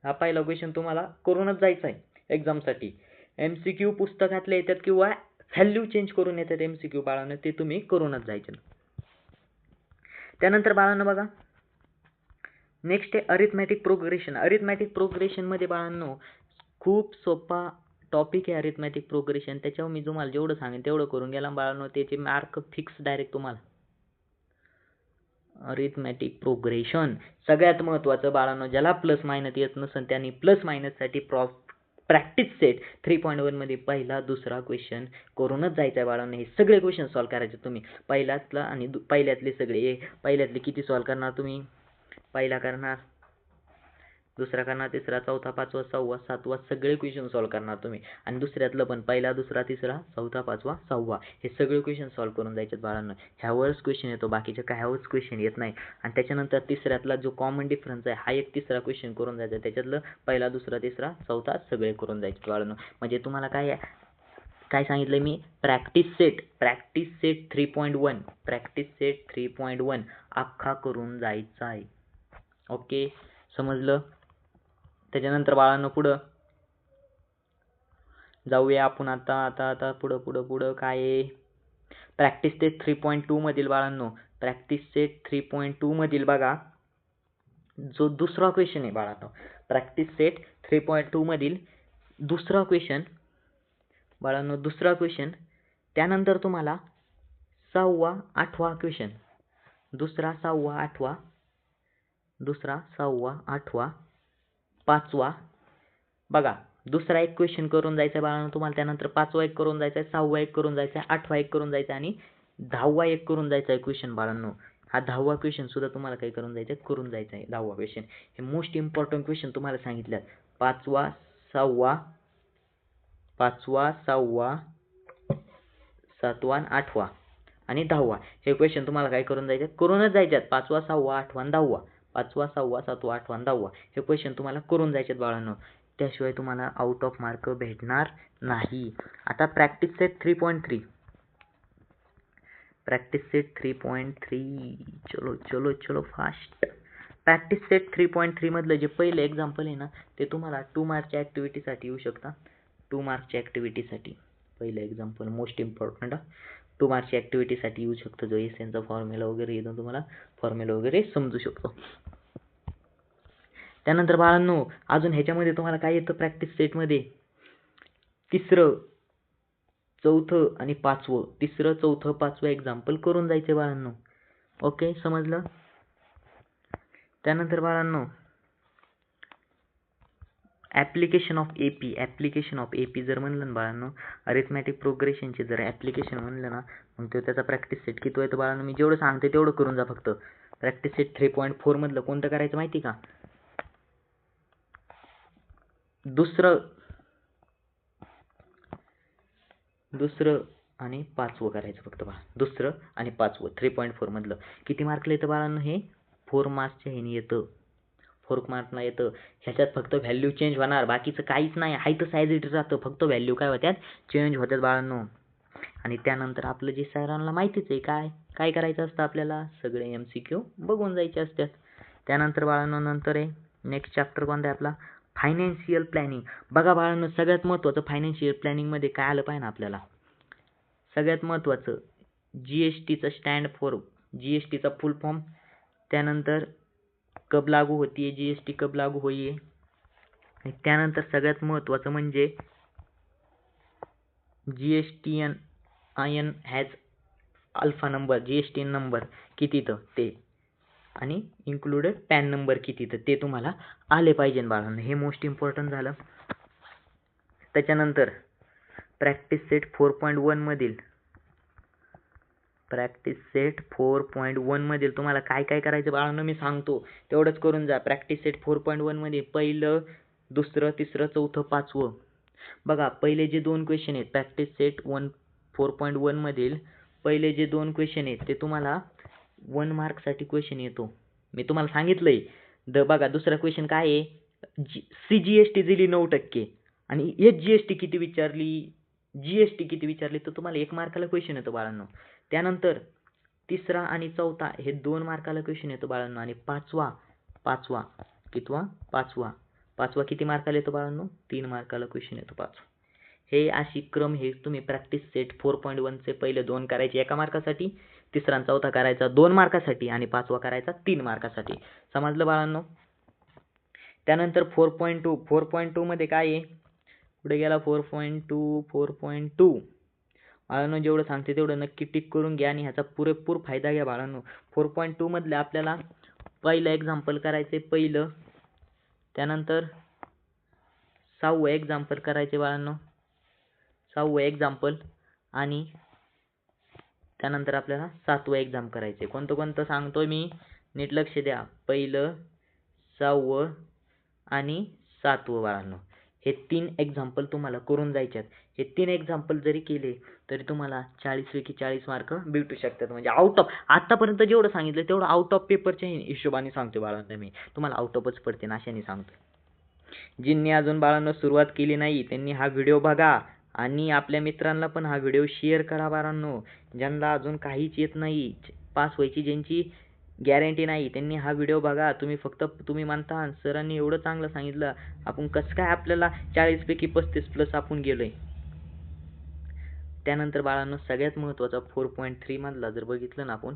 हा पहिला क्वेश्चन तुम्हाला करूनच जायचा आहे एक्झामसाठी. MCQ पुस्तकातले येतात किंवा व्हॅल्यू चेंज करून येतात MCQ बाळांनो, ते तुम्ही करूनच जायचे. त्यानंतर बाळांनो बघा नेक्स्ट आहे अरिथमॅटिक प्रोग्रेशन. अरिथमॅटिक प्रोग्रेशनमध्ये बाळांनो खूप सोपा टॉपिक आहे अरिथमॅटिक प्रोग्रेशन. त्याच्यावर मी तुम्हाला जेवढं सांगेन तेवढं करून गेला बाळांनो. त्याचे मार्क फिक्स डायरेक्ट तुम्हाला. अरिथमॅटिक प्रोग्रेशन सगळ्यात महत्त्वाचं बाळांनो. ज्याला प्लस मायनस येत नसेल त्यांनी प्लस मायनससाठी प्रॅक्टिस सेट 3.1 मध्ये पहिला, दुसरा क्वेश्चन करूनच जायचं आहे बाळांनो. हे सगळे क्वेश्चन सॉल्व्ह करायचे तुम्ही. पहिल्यातला आणि पहिल्यातले सगळे. पहिल्यातले किती सॉल्व्ह करणार तुम्ही? पहिला करणार, दुसरा करणार, तिसरा, चौथा, पाचवा, सहावा, सातवा सगळे क्वेश्चन सॉल्व्ह करणार तुम्ही. आणि दुसऱ्यातलं पण पहिला, दुसरा, तिसरा, चौथा, पाचवा, सहावा हे सगळे क्वेश्चन सॉल्व्ह करून जायचे बाळांनो. ह्यावरच क्वेश्चन येतो, बाकीचे काय ह्यावरच क्वेश्चन येत नाही. आणि त्याच्यानंतर तिसऱ्यातला जो कॉमन डिफरन्स आहे हा एक तिसरा क्वेश्चन करून जायचा. त्याच्यातलं पहिला, दुसरा, तिसरा, चौथा सगळे करून जायचे बाळांनो. म्हणजे तुम्हाला काय सांगितलं मी? प्रॅक्टिस सेट 3.1 प्रॅक्टिस सेट 3.1 अख्खा करून जायचा आहे. ओके, समजलं? त्याच्यानंतर बाळांनो पुढं जाऊया आपण. आता पुढं काय आहे? प्रॅक्टिस सेट 3.2 मधील बाळांनो, प्रॅक्टिस सेट 3.2 मधील बघा जो दुसरा क्वेश्चन आहे बाळांनो. प्रॅक्टिस सेट 3.2 मधील दुसरा क्वेश्चन बाळांनो, दुसरा क्वेश्चन. त्यानंतर तुम्हाला 6वा, 8वा क्वेश्चन. दुसरा, 6वा, 8वा, दुसरा, 6वा, 8वा, 5वा. बघा दुसरा एक क्वेश्चन करून जायचा बाळांनो तुम्हाला. त्यानंतर 5वा एक करून जायचा आहे, 6वा एक करून जायचा आहे, 8वा एक करून जायचा आणि 10वा एक करून जायचा आहे क्वेश्चन बाळांनो. हा 10वा क्वेश्चन सुद्धा तुम्हाला काय करून जायचं आहे? करून जायचा आहे 10वा क्वेश्चन. हे मोस्ट इम्पॉर्टंट क्वेश्चन तुम्हाला सांगितल्यात. 5वा, 6वा, 7वा, 8वा आणि 10वा हे क्वेश्चन तुम्हाला काय करून जायचे? करूनच जायच्यात. 5वा, 6वा, 8वा आणि 10वा. 5वा, 6वा, 7वा, 8वा आणि 10वा हे क्वेश्चन तुम्हाला करून जायचेत बाळांनो. त्याशिवाय तुम्हाला आउट ऑफ मार्क भेटणार नाही. आता प्रॅक्टिस सेट 3.3. प्रॅक्टिस सेट 3.3 चलो फास्ट. प्रॅक्टिस सेट 3.3 मधलं जे पहिलं एक्झाम्पल आहे ना ते तुम्हाला 2 मार्कच्या ॲक्टिव्हिटीसाठी येऊ शकता. 2 मार्कच्या ॲक्टिव्हिटीसाठी पहिलं एक्झाम्पल मोस्ट इम्पॉर्टंट 2 मार्क्सची ॲक्टिव्हिटीसाठी येऊ शकतो, जो एसएनचा फॉर्म्युला वगैरे येतो, तुम्हाला फॉर्म्युला वगैरे समजू शकतो. त्यानंतर बाळांनो अजून ह्याच्यामध्ये तुम्हाला काय येतं प्रॅक्टिस सेटमध्ये, तिसरं, चौथं आणि पाचवं, तिसरं, चौथं, पाचवं एक्झाम्पल करून जायचे बाळांनो. ओके, समजलं. त्यानंतर बाळांनो ॲप्लिकेशन ऑफ एपी जर म्हणलं ना बाळांनो, अरिथमॅटिक प्रोग्रेशनचे जर ॲप्लिकेशन म्हणलं ना, मग तो त्याचा प्रॅक्टिस सेट किती येतो बाळांनो, मी जेवढं सांगते तेवढं करून जा फक्त. प्रॅक्टिस सेट 3.4 मधलं कोणतं करायचं माहिती का, दुसरं आणि पाचवं करायचं फक्त बाळा. दुसरं आणि पाचवं 3.4 मधलं किती मार्कला येतं बाळांनो, हे 4 मार्क्सच्या ह्याने येतं, 4 मार्कला येतं. ह्याच्यात फक्त व्हॅल्यू चेंज होणार, बाकीचं काहीच नाही, आहे तसं ॲज इट इज राहतं, फक्त व्हॅल्यू काय होत्यात, चेंज होत्यात बाळांनो. आणि त्यानंतर आपलं जे सरांना माहितीच आहे काय करायचं असतं आपल्याला, सगळे MCQ बघून जायचे असतात. त्यानंतर बाळांनो नंतर आहे नेक्स्ट चॅप्टर कोणता आहे आपला, फायनान्शियल प्लॅनिंग. बघा बाळांनो सगळ्यात महत्त्वाचं फायनान्शियल प्लॅनिंगमध्ये काय आलं पाहिजे आपल्याला, सगळ्यात महत्त्वाचं GSTचा स्टँड फॉर, GSTचा फुल फॉर्म, त्यानंतर कब लागू होती, GST कब लागू होई, आणि त्यानंतर सगळ्यात महत्त्वाचं म्हणजे GSTN has alpha number, GSTN number किती तर ते, आणि इन्क्लुडेड पॅन नंबर किती तर ते तुम्हाला आले पाहिजे बाळांनो, हे मोस्ट इम्पॉर्टंट झालं. त्याच्यानंतर प्रॅक्टिस सेट 4.1 मधील, प्रॅक्टिस सेट 4.1 मधील तुम्हाला काय काय करायचं बाळांनो मी सांगतो तेवढंच करून जा. प्रॅक्टिस सेट 4.1 मध्ये पहिलं, दुसरं, तिसरं, चौथं, पाचवं. बघा पहिले जे 2 क्वेश्चन आहेत प्रॅक्टिस सेट 4.1 मधील पहिले जे 2 क्वेश्चन आहेत ते तुम्हाला 1 मार्कसाठी क्वेश्चन येतो, मी तुम्हाला सांगितलंय. बघा दुसरा क्वेश्चन काय आहे, CGST दिली 9% आणि HGST किती विचारली, GST किती विचारली, तर तुम्हाला 1 मार्काला क्वेश्चन येतो बाळांनो. त्यानंतर तिसरा आणि चौथा हे 2 मार्काला क्वेश्चन येतो बाळांनो, आणि पाचवा किती मार्काला येतो बाळांनो, 3 मार्काला क्वेश्चन येतो पाचवा. हे अशी क्रम हे तुम्ही प्रॅक्टिस सेट 4.1 चे पहिले 2 करायचे 1 मार्कासाठी, तिसरा आणि चौथा करायचा 2 मार्कासाठी, आणि पाचवा करायचा 3 मार्कासाठी. समजलं बाळांनो. त्यानंतर 4.2 मध्ये काय आहे, पुढे गेला 4.2 बाळांनो जेवढं सांगते तेवढं नक्की टिक करून घ्या आणि ह्याचा पुरेपूर फायदा घ्या बाळांनो. 4.2 मधले आपल्याला पहिलं एक्झाम्पल करायचे पहिलं, त्यानंतर 6वं एक्झाम्पल करायचे बाळांनो, 6वं एक्झाम्पल, आणि त्यानंतर आपल्याला 7वं एक्झाम करायचे. कोणतं सांगतोय मी, नीट लक्ष द्या. पहिलं, 6वं आणि 7वं बाळांनो, हे 3 एक्झाम्पल तुम्हाला करून जायच्यात. हे 3 एक्झाम्पल जरी केले तरी तुम्हाला 40 पैकी 40 मार्क भेटू शकतात. म्हणजे आउट ऑफ, आतापर्यंत जेवढं सांगितलं तेवढं आउट ऑफ पेपरच्या हिशोबाने सांगतो बाळांनो, मी तुम्हाला आउट ऑफच पडते अशाने सांगतो. ज्यांनी अजून बाळांनो सुरुवात केली नाही त्यांनी हा व्हिडिओ बघा आणि आपल्या मित्रांना पण हा व्हिडिओ शेअर करा बाळांनो. ज्यांना अजून काहीच येत नाही, पास व्हायची ज्यांची गॅरंटी नाही, त्यांनी हा व्हिडिओ बघा. तुम्ही म्हणता सरांनी एवढं चांगलं सांगितलं, आपण कसं काय आपल्याला 40 पैकी 35 प्लस आपण गेलोय. त्यानंतर बाळांनो सगळ्यात महत्त्वाचा 4.3 मधला जर बघितलं ना आपण,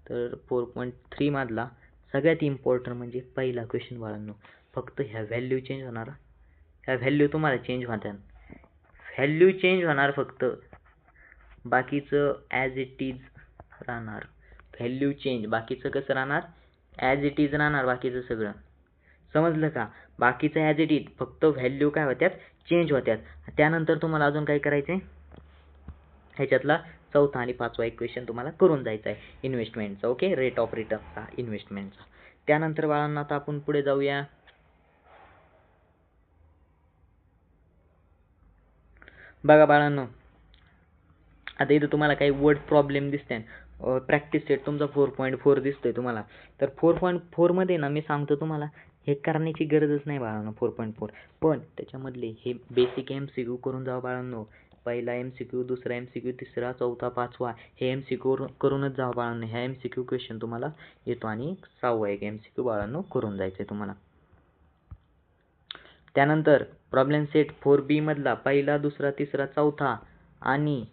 तर 4.3 मधला सगळ्यात इम्पॉर्टंट म्हणजे पहिला क्वेश्चन बाळांनो, फक्त ह्या व्हॅल्यू चेंज होणार, ह्या व्हॅल्यू तुम्हाला चेंज होत्या, व्हॅल्यू चेंज होणार फक्त, बाकीचं ॲज इट इज राहणार. व्हॅल्यू चेंज, बाकीचं कसं राहणार, ॲज इट इज राहणार बाकीचं सगळं. समजलं का, बाकीचं ॲज इट इज, फक्त व्हॅल्यू काय होत्यात, चेंज होत्यात. त्यानंतर तुम्हाला अजून काय करायचंय, ह्याच्यातला चौथा आणि पाचवा एक क्वेश्चन तुम्हाला करून जायचा आहे इन्व्हेस्टमेंटचा. ओके, रेट ऑफ रिटर्नचा, इन्व्हेस्टमेंटचा. त्यानंतर बाळांनो आता आपण पुढे जाऊया. बघा बाळांनो आता इथं तुम्हाला काही वर्ड प्रॉब्लेम दिसते, प्रॅक्टिस सेट तुमचा 4.4 दिसतोय तुम्हाला, तर 4.4 मध्ये ना मी सांगतो तुम्हाला हे करण्याची गरजच नाही बाळांनो 4.4, पण त्याच्यामधले हे बेसिक MCQ करून जावा बाळांनो. पहिला MCQ, दुसरा MCQ, तिसरा, चौथा, पाचवा हे MCQ करूनच जावा बाळांनो. ह्या MCQ क्वेश्चन तुम्हाला येतो आणि 6वा एक MCQ बाळांनो करून जायचंय तुम्हाला. त्यानंतर प्रॉब्लेम सेट 4B मधला पहिला, दुसरा, तिसरा, चौथा आणि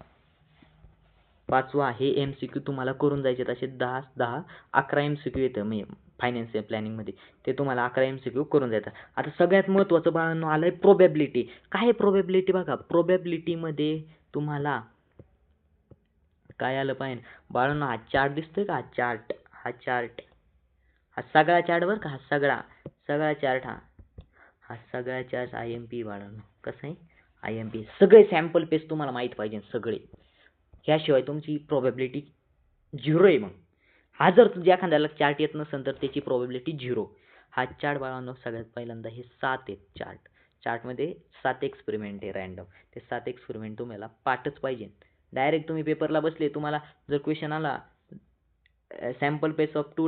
5वा हे MCQ तुम्हाला करून जायचे. असे 11 MCQ येतं म्हणजे फायनान्शियल प्लॅनिंगमध्ये. ते तुम्हाला 11 MCQ करून जायचं. आता सगळ्यात महत्त्वाचं बाळांनो आलंय प्रोबॅबिलिटी. काय आहे प्रोबॅबिलिटी बघा. प्रोबॅबिलिटीमध्ये तुम्हाला काय आलं पाहिजे बाळांनो, हा चार्ट दिसतोय का? हा चार्ट हा सगळा चार्ट बरं का, हा सगळा चार्ट हा सगळा चार्ट IMP बाळांनो. कसं आहे? IMP. सगळे सॅम्पल पेज तुम्हाला माहीत पाहिजे सगळे. ह्याशिवाय तुमची प्रोबॅबिलिटी 0 आहे. मग हा जर तुझ्या एखाद्याला चार्ट येत नसेल तर त्याची प्रोबॅबिलिटी 0. हा चार्ट बाळांनो सगळ्यात पहिल्यांदा हे 7 आहेत चार्टमध्ये 7 एक्सपेरिमेंट आहे रँडम. ते 7 एक्सपेरिमेंट तुम्हाला पाठच पाहिजे. डायरेक्ट तुम्ही पेपरला बसले, तुम्हाला जर क्वेश्चन आला sample space of 2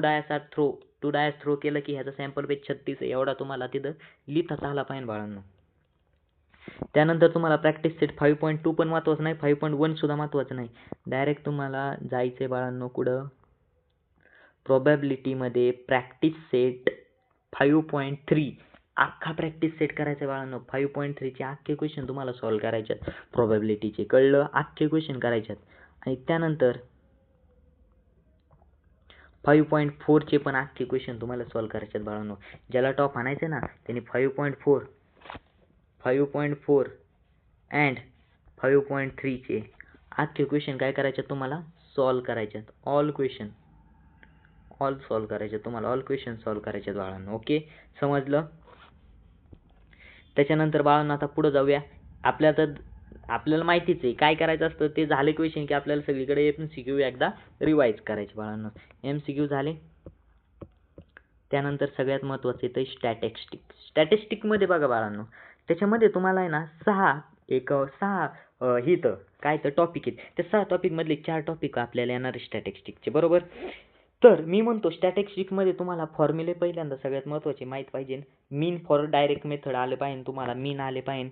dice throw केलं की ह्याचा सॅम्पल पेज 36 आहे, एवढा तुम्हाला तिथं लिहिताच आला पाहिजे बाळांनो. त्यानंतर तुम्हाला प्रॅक्टिस सेट 5.2 पण महत्त्वाचं नाही, 5.1 सुद्धा महत्त्वाचं नाही. डायरेक्ट तुम्हाला जायचं आहे बाळांनो कुठं? प्रोबॅबिलिटीमध्ये प्रॅक्टिस सेट 5.3 अख्खा प्रॅक्टिस सेट करायचा बाळांनो. 5.3चे अख्खे क्वेश्चन तुम्हाला सॉल्व्ह करायचे आहेत प्रोबॅबिलिटीचे. कळलं? अख्खे क्वेश्चन करायचे आहेत. आणि त्यानंतर 5.4चे पण अख्खे क्वेश्चन तुम्हाला सॉल्व्ह करायचे आहेत बाळांनो. ज्याला टॉप आणायचं ना त्यांनी 5.4 अँड 5.3चे अख्खे क्वेश्चन काय करायचे तुम्हाला? सॉल्व्ह करायचे आहेत. ऑल सॉल्व्ह करायचे तुम्हाला. ऑल क्वेश्चन सॉल्व्ह करायचे बाळांनो. ओके, समजलं? त्याच्यानंतर बाळांनो आता पुढे जाऊया. आपल्याला माहितीच आहे काय करायचं असतं. ते झाले क्वेश्चन की आपल्याला सगळीकडे MCQ एकदा रिवाईज करायचे बाळांनो. MCQ झाले. त्यानंतर सगळ्यात महत्त्वाचं येतं स्टॅटिस्टिकमध्ये बघा बाळांनो, त्याच्यामध्ये तुम्हाला आहे ना 6 काय तर टॉपिक आहेत. त्या 6 टॉपिकमधले 4 टॉपिक आपल्याला येणार आहे स्टॅटिस्टिकचे, बरोबर? तर मी म्हणतो स्टॅटिस्टिकमध्ये तुम्हाला फॉर्म्युले पहिल्यांदा सगळ्यात महत्त्वाचे माहीत पाहिजे. मीन फॉर डायरेक्ट मेथड आले पाहिजे तुम्हाला, मीन आले पाहिजे.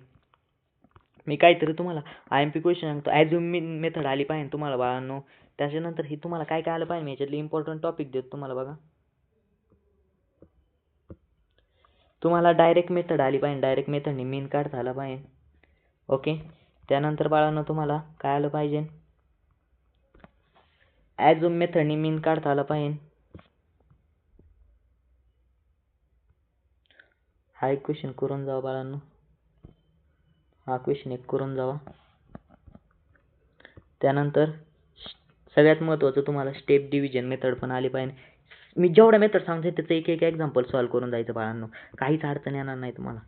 मी काहीतरी तुम्हाला IMP क्वेश्चन सांगतो, ॲझ्युम मीन मेथड आली पाहिजे तुम्हाला बाळांनो. त्याच्यानंतर हे तुम्हाला काय आलं पाहिजे मी याच्यातले इम्पॉर्टंट टॉपिक देतो तुम्हाला बघा. तुम्हाला डायरेक्ट मेथड आली पाहिजे, डायरेक्ट मेथडने मीन काढता आला पाहिजे. ओके, त्यानंतर बाळांनो तुम्हाला काय आलं पाहिजे? ॲझ्युम मेथडने मीन काढता आला पाहिजे. हा एक क्वेश्चन करून जावा बाळांनो. हा क्वेश्चन एक करून जावा. त्यानंतर सगळ्यात महत्त्वाचं तुम्हाला स्टेप डिव्हिजन मेथड पण आली पाहिजे. मी जेवढ्या मेथड सांगते त्याचं एक एक्झाम्पल सॉल्व्ह करून जायचं बाळांनो. काहीच अडचण येणार नाही तुम्हाला.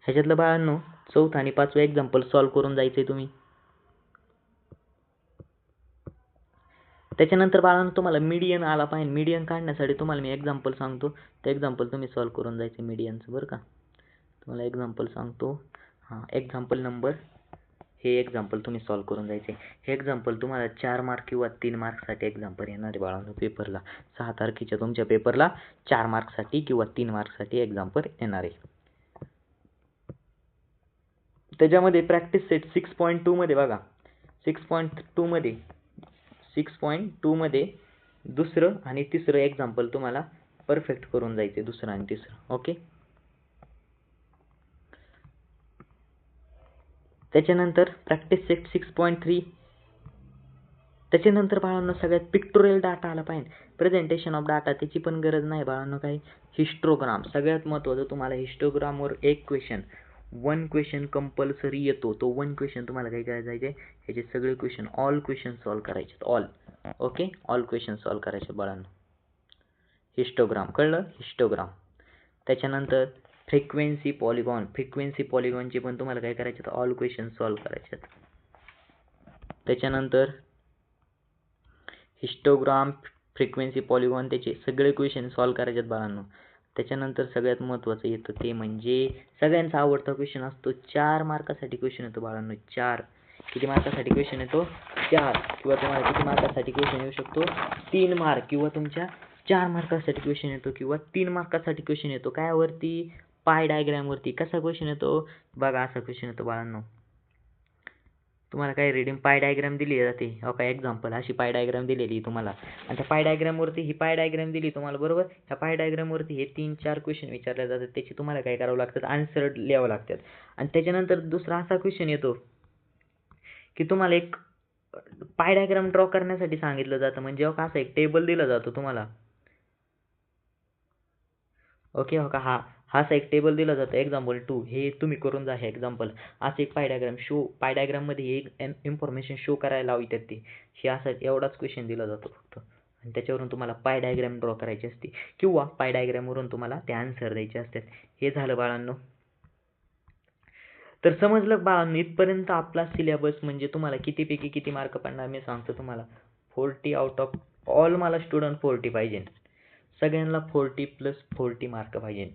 ह्याच्यातलं बाळांनो 4थं आणि 5वं एक्झाम्पल सॉल्व्ह करून जायचंय तुम्ही. त्याच्यानंतर बाळांनो तुम्हाला मीडियन आला पाहिजे. मीडियन काढण्यासाठी तुम्हाला मी एक्झाम्पल सांगतो, ते एक्झाम्पल तुम्ही सॉल्व्ह करून जायचे मीडियनचं, बरं का? तुम्हाला एक्झाम्पल सांगतो. एक्झाम्पल नंबर हे एक्झाम्पल तुम्ही सॉल्व्ह करून जायचे. हे एक्झाम्पल तुम्हाला 4 मार्क किंवा 3 मार्कसाठी एक्झाम्पल येणार आहे बाळांनो पेपरला. 6 तारखेच्या तुमच्या पेपरला 4 मार्कसाठी किंवा 3 मार्कसाठी एक्झाम्पल येणार आहे. त्याच्यामध्ये प्रॅक्टिस सेट 6.2 मध्ये बघा, 6.2 मध्ये दुसरं आणि तिसरं एक्झाम्पल तुम्हाला परफेक्ट करून जायचे, दुसरं आणि तिसरं. ओके, त्याच्यानंतर प्रॅक्टिस सेट 6.3. त्याच्यानंतर बाळांनो सगळ्यात पिक्टोरियल डाटा आला पाहिजे. प्रेझेंटेशन ऑफ डाटा त्याची पण गरज नाही बाळांनो. काही हिस्टोग्राम सगळ्यात महत्त्वाचं, तुम्हाला हिस्टोग्रामवर एक क्वेश्चन 1 क्वेश्चन कंपल्सरी येतो. तो 1 क्वेश्चन तुम्हाला काय करायचे, ह्याचे सगळे क्वेश्चन ऑल क्वेश्चन सॉल्व्ह करायचे. ओके, ऑल क्वेश्चन सॉल्व्ह करायचे बाळांनो. हिस्टोग्राम कळलं? हिस्टोग्राम. त्याच्यानंतर फ्रिक्वेन्सी पॉलिगॉनचे पण तुम्हाला काय करायचे, ऑल क्वेश्चन सॉल्व्ह करायचे. त्याच्यानंतर हिस्टोग्राम, फ्रिक्वेन्सी, पॉलिगॉन त्याचे सगळे क्वेश्चन सॉल्व्ह करायचे बाळांनो. त्याच्यानंतर सगळ्यात महत्त्वाचं येतं ते म्हणजे सगळ्यांचा आवडता क्वेश्चन असतो, 4 मार्कासाठी क्वेश्चन येतो बाळांनो. 4 किती मार्कासाठी क्वेश्चन येतो? 4. किंवा तुम्हाला किती मार्कासाठी क्वेश्चन येऊ शकतो? 3 मार्क किंवा तुमच्या 4 मार्कासाठी क्वेश्चन येतो किंवा 3 मार्कासाठी क्वेश्चन येतो. कायावरती? पाय डायग्रामवरती. कसा क्वेश्चन येतो बघा, असा क्वेश्चन येतो बाळांनो. तुम्हाला काय रीडिंग पाय डायग्राम दिली जाते. हो का एक्झाम्पल अशी पाय डायग्राम दिलेली आहे तुम्हाला आणि त्या पाय डायग्रामवरती ही पाय डायग्राम दिली तुम्हाला बरोबर. ह्या पाय डायग्रामवरती हे 3-4 क्वेश्चन विचारले जातात. त्याची तुम्हाला काय करावं लागतात आन्सर लिहावं लागतात. आणि त्याच्यानंतर दुसरा असा क्वेश्चन येतो की तुम्हाला एक पाय डायग्राम ड्रॉ करण्यासाठी सांगितलं जातं. म्हणजे हो का असं एक टेबल दिला जातो तुम्हाला. ओके हो का हा असा एक टेबल दिला जातं एक्झाम्पल 2 हे तुम्ही करून जा हे एक्झाम्पल. असं एक पाय डायग्राम पाय डायग्राममध्ये एक इन्फॉर्मेशन शो करायला लावतात ते. हे असं एवढाच क्वेश्चन दिला जातो फक्त आणि त्याच्यावरून तुम्हाला पाय डायग्राम ड्रॉ करायची असते किंवा पाय डायग्रामवरून तुम्हाला ते आन्सर द्यायचे असतात. हे झालं बाळांनो. तर समजलं बाळांनो इथपर्यंत आपला सिलेबस. म्हणजे तुम्हाला कितीपैकी किती मार्क पडणार मी सांगतो तुम्हाला. 40 आउट ऑफ ऑल मला स्टुडंट 40 पाहिजे. सगळ्यांना 40+40 मार्क पाहिजे.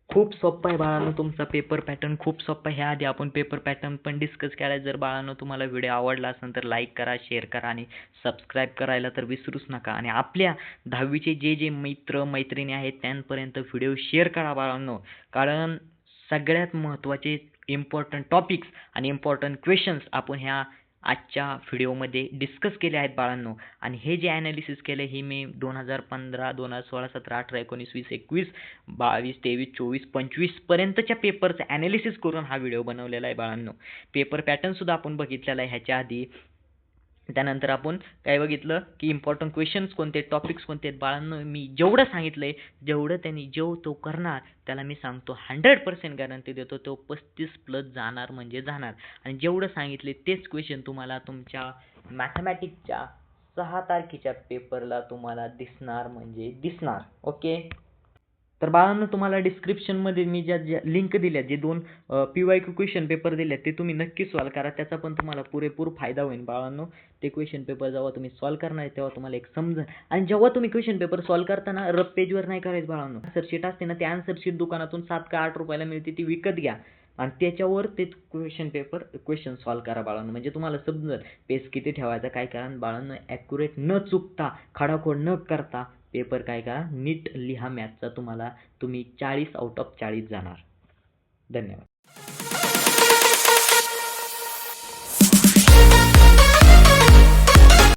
खूप सोप्पा आहे बाळांनो तुमचा पेपर पॅटर्न खूप सोप्पा आहे. ह्याआधी आपण पेपर पॅटर्न पण डिस्कस केला. जर बाळांनो तुम्हाला व्हिडिओ आवडला असेल तर लाईक करा, शेअर करा आणि सबस्क्राईब करायला तर विसरूच नका. आणि आपल्या 10वीचे जे मित्र मैत्रिणी आहेत त्यांपर्यंत व्हिडिओ शेअर करा बाळांनो. कारण सगळ्यात महत्त्वाचे इम्पॉर्टंट टॉपिक्स आणि इम्पॉर्टंट क्वेश्चन्स आपण ह्या आजच्या व्हिडिओमध्ये डिस्कस केले आहेत बाळांनो. आणि हे जे ॲनालिसिस केलं हे मी 2015, 2016, 17, 18, 19, 20, 21, 22, 23, 24, 25 पर्यंतच्या पेपरचं ॲनालिसिस करून हा व्हिडिओ बनवलेला आहे बाळांनो. पेपर पॅटर्नसुद्धा आपण बघितलेला आहे ह्याच्या आधी. त्यानंतर आपण काय बघितलं की इम्पॉर्टंट क्वेश्चन्स कोणते, टॉपिक्स कोणते आहेत बाळांनो. मी जेवढं सांगितलंय जेवढं त्यांनी तो करणार त्याला मी सांगतो 100% गॅरंटी देतो तो 35+ जाणार म्हणजे जाणार. आणि जेवढं सांगितले तेच क्वेश्चन तुम्हाला तुमच्या मॅथमॅटिक्सच्या 6 तारखेच्या पेपरला तुम्हाला दिसणार म्हणजे दिसणार. ओके. तर बाळांनो तुम्हाला डिस्क्रिप्शनमध्ये मी ज्या लिंक दिल्या जे 2 PYQ क्वेश्चन पेपर दिले ते तुम्ही नक्की सॉल्व करा. त्याचा पण तुम्हाला पुरेपूर फायदा होईल बाळांनो. ते क्वेश्चन पेपर जेव्हा तुम्ही सॉल्व करणार तेव्हा तुम्हाला एक समजेल. आणि जेव्हा तुम्ही क्वेश्चन पेपर सॉल्व करताना रफ पेजवर नाही करायचं बाळांनो. आन्सर शीट असते ना ते आन्सर शीट दुकानातून 7 का 8 रुपयाला मिळते ती विकत घ्या आणि त्याच्यावर ते क्वेश्चन सॉल्व करा बाळांनो. म्हणजे तुम्हाला समजेल पेज किती ठेवायचा काय. कारण बाळांनो ॲक्युरेट न चुकता खाडाखोड न करता पेपर काय करा नीट लिहा मॅथचा. तुम्ही 40 आउट ऑफ 40 जाणार. धन्यवाद.